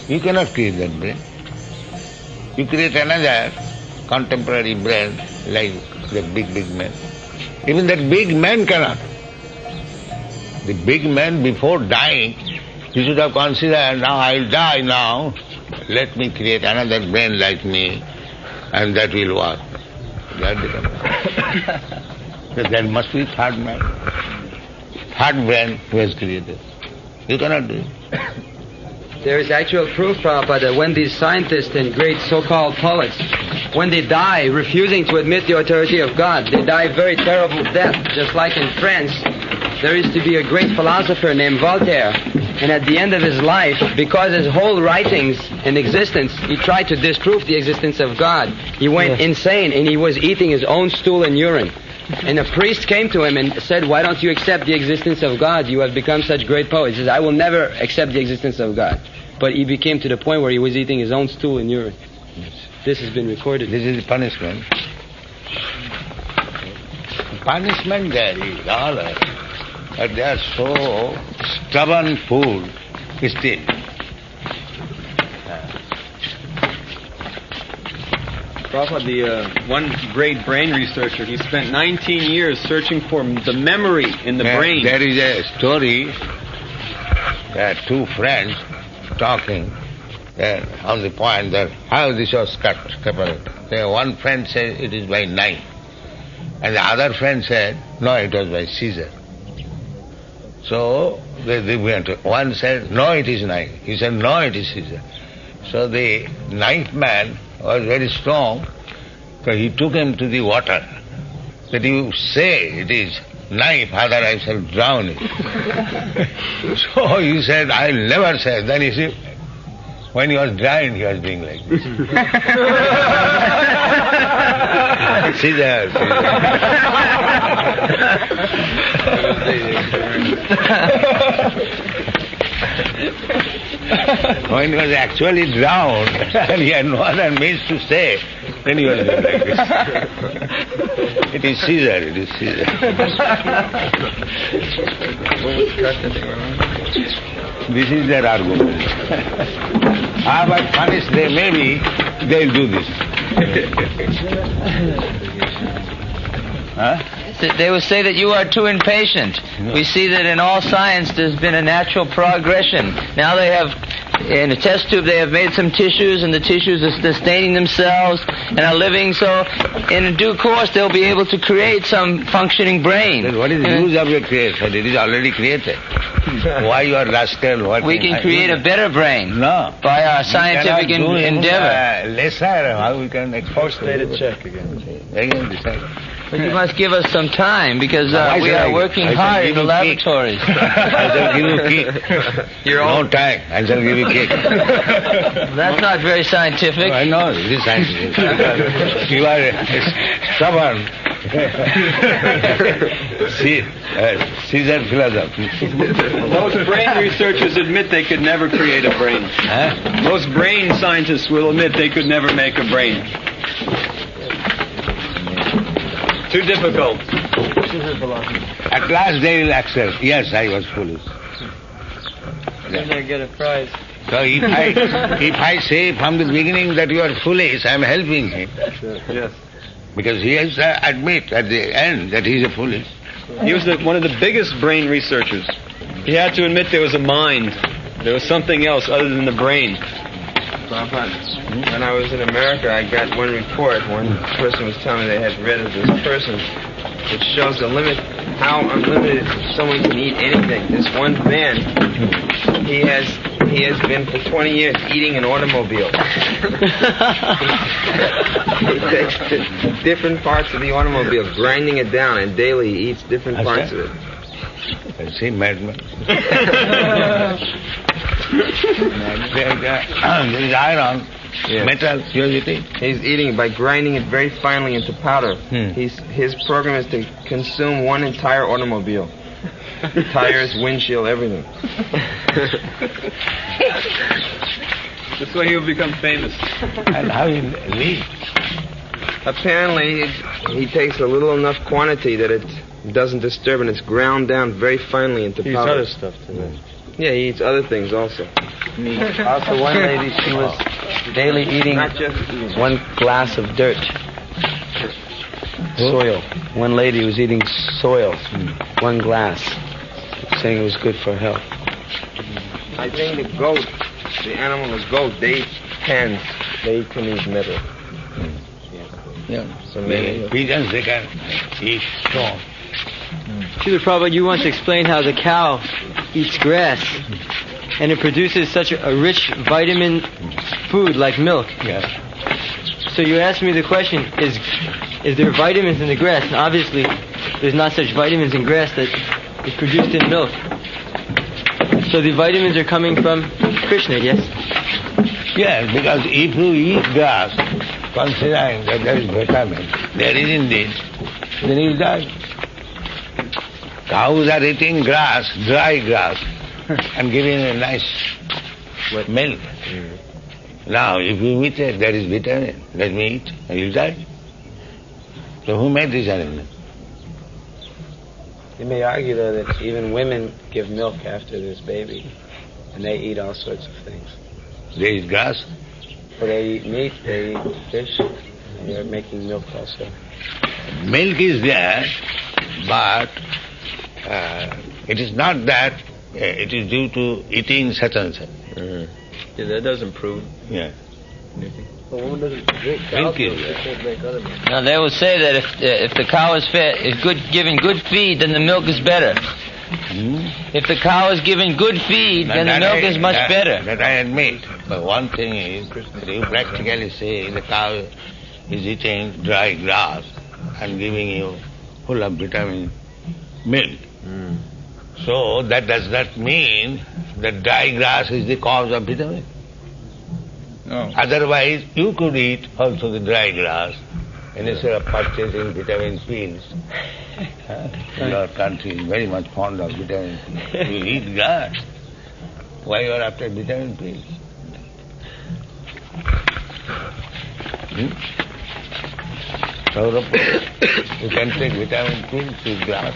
You cannot create that brain. You create another contemporary brain like the big man. Even that big man cannot. The big man, before dying, he should have considered, now I'll die now, let me create another brain like me, and that will work. That becomes. So there must be third man, third brain who has created. You cannot do it. There is actual proof, Prabhupada, that when these scientists and great so-called poets, when they die refusing to admit the authority of God, they die a very terrible death. Just like in France, there used to be a great philosopher named Voltaire, and at the end of his life, because his whole writings and existence, he tried to disprove the existence of God. He went insane, and he was eating his own stool and urine. And a priest came to him and said, why don't you accept the existence of God? You have become such great poets. He says, I will never accept the existence of God. But he became to the point where he was eating his own stool and urine. This has been recorded. This is the punishment. Punishment there is all right. But they are so stubborn fool still. Prabhupada, the one great brain researcher, he spent 19 years searching for the memory in the brain. There is a story, there are two friends talking on the point that how this was separated. One friend said it is by knife, and the other friend said, no, it was by scissor. So they went. One said, no, it is knife. He said, no, it is scissor. So the knife man was very strong, so he took him to the water. That you say it is knife, otherwise I shall drown it. So he said, I'll never say. Then you see, when he was dying, he was doing like this. Scissor. When he was actually drowned and he had no other means to say, then he was doing like this. It is Caesar, it is Caesar. This is their argument. But punished they may be, they'll do this. Huh? They will say that you are too impatient. No. We see that in all science there's been a natural progression. Now they have, in a test tube, they have made some tissues, and the tissues are sustaining themselves and are living. So in due course they'll be able to create some functioning brain. Then what is the use of your creation? It is already created. Why you are rascal? We can create a better brain. No. By our scientific endeavor. Lesser, how we can expose to check again. Again decide. But you must give us some time, because we are working hard in the laboratories. I shall give you kick. No time. I shall give you kick. That's not very scientific. I know, it is scientific. You are stubborn. Caesar philosophy. Most brain researchers admit they could never create a brain. Huh? Most brain scientists will admit they could never make a brain. Too difficult. At last they will accept. Yes, I was foolish. Then they get a prize. So if I say from the beginning that you are foolish, I am helping him. Yes. Because he has to admit at the end that he is a foolish. He was one of the biggest brain researchers. He had to admit there was a mind. There was something else other than the brain. When I was in America, I got one report. One person was telling me they had read of this person, which shows the limit, how unlimited someone can eat anything. This one man, he has been for 20 years eating an automobile. He takes different parts of the automobile, grinding it down, and daily he eats different parts of it. I see madman. There is iron, metal, you are eating? He's eating it by grinding it very finely into powder. His program is to consume one entire automobile. Tires, windshield, everything. This way he will become famous. And how he live? Apparently, he takes a little enough quantity that it doesn't disturb, and it's ground down very finely into powder. He eats other stuff too. Yeah, he eats other things also. Also, one lady, she was daily eating one glass of dirt. Soil. One lady was eating soil, one glass, saying it was good for health. I think the goat, the animal is goat, they eat hands, they can eat metal. Yeah. So maybe Pigeons, they can eat stone. Srila Prabhupada, you once explained how the cow eats grass and it produces such a rich vitamin food like milk. Yes. So you asked me the question, is there vitamins in the grass? And obviously, there's not such vitamins in grass that is produced in milk. So the vitamins are coming from Krishna, yes? Yes, because if you eat grass, considering that there is vitamin, there is indeed, then you die. Cows are eating grass, dry grass, and giving a nice milk. Now, if you eat it, there is vitamin, let me eat, and you die. So who made this arrangement? You may argue, though, that even women give milk after this baby, and they eat all sorts of things. They eat grass. Well, they eat meat, they eat fish, and they're making milk also. Milk is there, but it is not that it is due to eating such and such. Yeah, that doesn't prove. Yeah. anything. Milk is there. Now they will say that if the cow is given good feed, then the milk is better. If the cow is given good feed, then the milk is much better. That I admit. But one thing is, you practically say the cow is eating dry grass and giving you full of vitamin milk. So that does not mean that dry grass is the cause of vitamin. No. Otherwise, you could eat also the dry grass instead of purchasing vitamin pills. Your country is very much fond of vitamin pills. You eat grass. Why you are after vitamin pills? Saurabh, you can take vitamin pills with glass.